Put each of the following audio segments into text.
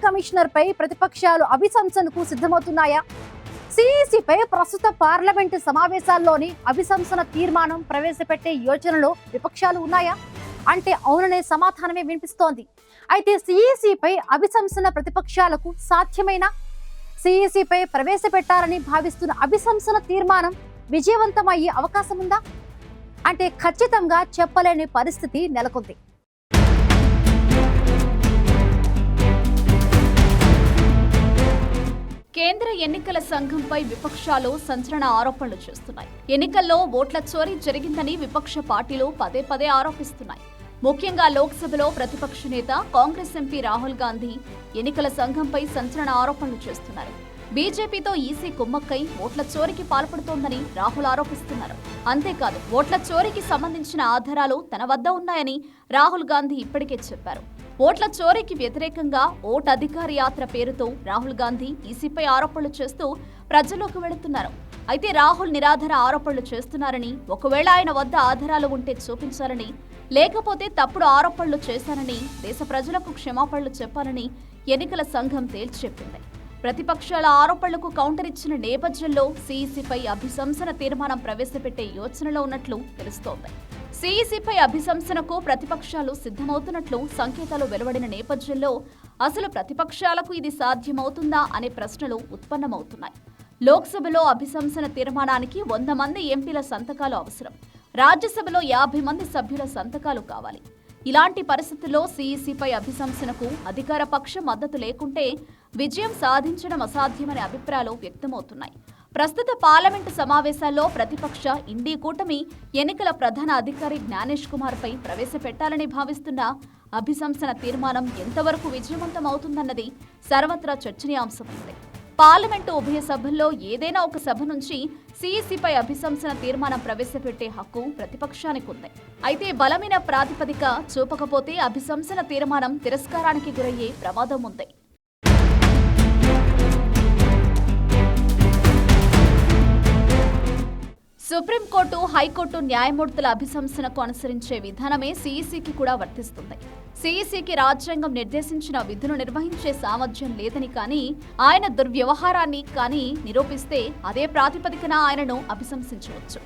Commissioner పై ప్రతిపక్షాలు అభిశంసనకు సిద్ధమవుతున్నాయా? సిఈసిపై ప్రస్తుత parliament సమావేశాల్లోని అభిశంసన తీర్మానం ప్రవేశపెట్టే యోచనలో విపక్షాలు ఉన్నాయా అంటే అవుననే సమాధానమే వినిపిస్తోంది. అయితే సిఈసిపై అభిశంసన ప్రతిపక్షాలకు సాధ్యమేనా? సిఈసిపై ప్రవేశపెట్టాలని భావిస్తున్న అభిశంసన తీర్మానం విజయవంతమయ్యే అవకాశం ఉందా అంటే ఖచ్చితంగా చెప్పలేని పరిస్థితి నెలకొంది. కేంద్ర ఎన్నికల సంఘంపై విపక్షాలు సంచలన ఆరోపణలు చేస్తున్నాయి. ఎన్నికల్లో ఓట్ల చోరీ జరిగిందని విపక్ష పార్టీలు పదే పదే ఆరోపిస్తున్నాయి. ముఖ్యంగా లోక్సభలో ప్రతిపక్ష నేత కాంగ్రెస్ ఎంపీ రాహుల్ గాంధీ ఎన్నికల సంఘంపై సంచలన ఆరోపణలు చేస్తున్నారు. బీజేపీతో ఈసీ కుమ్మక్కై ఓట్ల చోరీకి పాల్పడుతోందని రాహుల్ ఆరోపిస్తున్నారు. అంతేకాదు, ఓట్ల చోరీకి సంబంధించిన ఆధారాలు తన వద్ద ఉన్నాయని రాహుల్ గాంధీ ఇప్పటికే చెప్పారు. ఓట్ల చోరీకి వ్యతిరేకంగా ఓట్ అధికార యాత్ర పేరుతో రాహుల్ గాంధీ ఈసీపై ఆరోపణలు చేస్తూ ప్రజల్లోకి వెళుతున్నారు. అయితే రాహుల్ నిరాధార ఆరోపణలు చేస్తున్నారని, ఒకవేళ ఆయన వద్ద ఆధారాలు ఉంటే చూపించాలని, లేకపోతే తప్పుడు ఆరోపణలు చేశారని దేశ ప్రజలకు క్షమాపణలు చెప్పాలని ఎన్నికల సంఘం తేల్చి చెప్పింది. ప్రతిపక్షాల ఆరోపణలకు కౌంటర్ ఇచ్చిన నేపథ్యంలో సిఈసిపై అభిశంసన తీర్మానం ప్రవేశపెట్టే యోచనలో ఉన్నట్లు తెలుస్తోంది. సిఈసిపై అభిశంసనకు ప్రతిపక్షాలు సిద్ధమవుతున్నట్లు సంకేతాలు వెలువడిన నేపథ్యంలో అసలు ప్రతిపక్షాలకు ఇది సాధ్యమవుతుందా అనే ప్రశ్నలు ఉత్పన్నమవుతున్నాయి. లోక్సభలో అభిశంసన తీర్మానానికి 100 మంది ఎంపీల సంతకాలు అవసరం. రాజ్యసభలో 50 మంది సభ్యుల సంతకాలు కావాలి. ఇలాంటి పరిస్థితుల్లో సిఈసిపై అభిశంసనకు అధికార పక్షం మద్దతు లేకుంటే విజయం సాధించడం అసాధ్యమనే అభిప్రాయాలు వ్యక్తమవుతున్నాయి. ప్రస్తుత పార్లమెంటు సమావేశాల్లో ప్రతిపక్ష ఇండీ కూటమి ఎన్నికల ప్రధాన అధికారి జ్ఞానేష్ కుమార్ పై ప్రవేశపెట్టాలని భావిస్తున్న అభిశంసన తీర్మానం ఎంతవరకు విజయవంతం అవుతుందన్నది సర్వత్రా చర్చనీయాంశమైంది. పార్లమెంటు ఉభయ సభల్లో ఏదైనా ఒక సభ నుంచి సిఈసిపై అభిశంసన తీర్మానం ప్రవేశపెట్టే హక్కు ప్రతిపక్షానికి ఉంది. అయితే బలమైన ప్రాతిపదిక చూపకపోతే అభిశంసన తీర్మానం తిరస్కారానికి గురయ్యే ప్రమాదం ఉంది. సుప్రీంకోర్టు, హైకోర్టు న్యాయమూర్తుల అభిశంసనకు అనుసరించే విధానమే సిఈసికి కూడా వర్తిస్తుంది. సిఈసికి రాజ్యాంగం నిర్దేశించిన విధులు నిర్వహించే సామర్థ్యం లేదని కానీ, ఆయన దుర్వ్యవహారాన్ని కానీ నిరూపిస్తే అదే ప్రాతిపదికన ఆయనను అభిశంసించవచ్చు.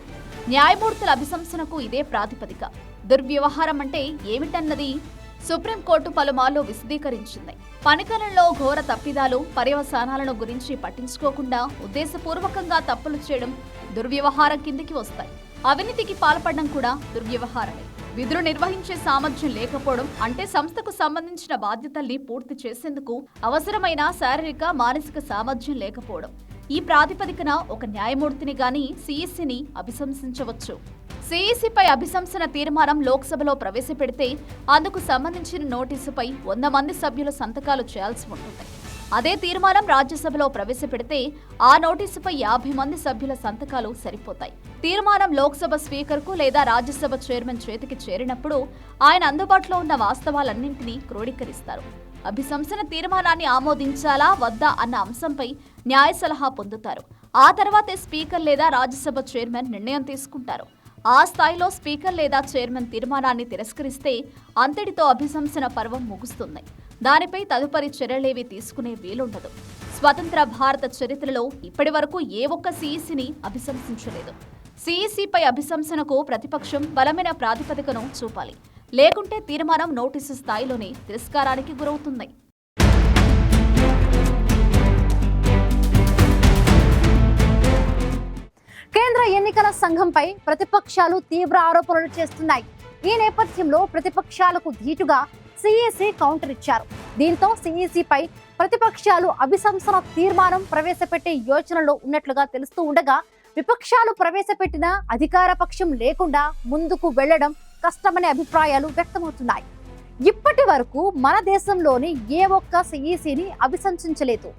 న్యాయమూర్తుల అభిశంసనకు ఇదే ప్రాతిపదిక. దుర్వ్యవహారం అంటే ఏమిటన్నది సుప్రీంకోర్టు పలుమార్లు విశదీకరించింది. పనికాలంలో ఘోర తప్పిదాలు, పర్యవసానాలను గురించి పట్టించుకోకుండా ఉద్దేశపూర్వకంగా తప్పులు చేయడం దుర్వ్యవహారం కిందికి వస్తాయి. అవినీతికి పాల్పడడం కూడా దుర్వ్యవహారమే. విధులు నిర్వహించే సామర్థ్యం లేకపోవడం అంటే సంస్థకు సంబంధించిన బాధ్యతల్ని పూర్తి చేసేందుకు అవసరమైన శారీరక, మానసిక సామర్థ్యం లేకపోవడం. ఈ ప్రాతిపదికన ఒక న్యాయమూర్తిని గాని సిఈసిని అభిశంసించవచ్చు. సిఈసిపై అభిశంసన తీర్మానం లోక్సభలో ప్రవేశపెడితే అందుకు సంబంధించిన నోటీసుపై 100 మంది సభ్యుల సంతకాలు చేయాల్సి ఉంటుంది. అదే తీర్మానం రాజ్యసభలో ప్రవేశపెడితే ఆ నోటీసుపై 50 మంది సభ్యుల సంతకాలు సరిపోతాయి. తీర్మానం లోక్సభ స్పీకర్కు లేదా రాజ్యసభ చైర్మన్ చేతికి చేరినప్పుడు ఆయన అందుబాటులో ఉన్న వాస్తవాలన్నింటినీ క్రోడీకరిస్తారు. అభిశంసన తీర్మానాన్ని ఆమోదించాలా వద్దా అన్న అంశంపై న్యాయ సలహా పొందుతారు. ఆ తర్వాతే స్పీకర్ లేదా రాజ్యసభ చైర్మన్ నిర్ణయం తీసుకుంటారు. ఆ స్థాయిలో స్పీకర్ లేదా చైర్మన్ తీర్మానాన్ని తిరస్కరిస్తే అంతటితో అభిశంసన పర్వం ముగుస్తుంది. దానిపై తదుపరి చర్యలేవి తీసుకునే వీలుండదు. స్వతంత్ర భారత చరిత్రలో ఇప్పటి వరకు ఏ ఒక్క సిఈసిని అభిశంసించలేదు. సిఈసిపై అభిశంసనకు ప్రతిపక్షం బలమైన ప్రాతిపదికను చూపాలి. లేకుంటే తీర్మానం నోటీసు స్థాయిలోనే తిరస్కారానికి గురవుతుంది. కేంద్ర ఎన్నికల సంఘంపై ప్రతిపక్షాలు తీవ్ర ఆరోపణలు చేస్తున్నాయి. ఈ నేపథ్యంలో ప్రతిపక్షాలకు ధీటుగా సిఈసి కౌంటర్ ఇచ్చారు. దీంతో సిఈసిపై ప్రతిపక్షాలు అభిశంసన తీర్మానం ప్రవేశపెట్టే యోచనలో ఉన్నట్లుగా తెలుస్తూ ఉండగా, విపక్షాలు ప్రవేశపెట్టిన అధికార పక్షం లేకుండా ముందుకు వెళ్లడం కష్టమనే అభిప్రాయాలు వ్యక్తమవుతున్నాయి. ఇప్పటి వరకు మన దేశంలోని ఏ ఒక్క సిఈసిని అభిశంసించలేదు.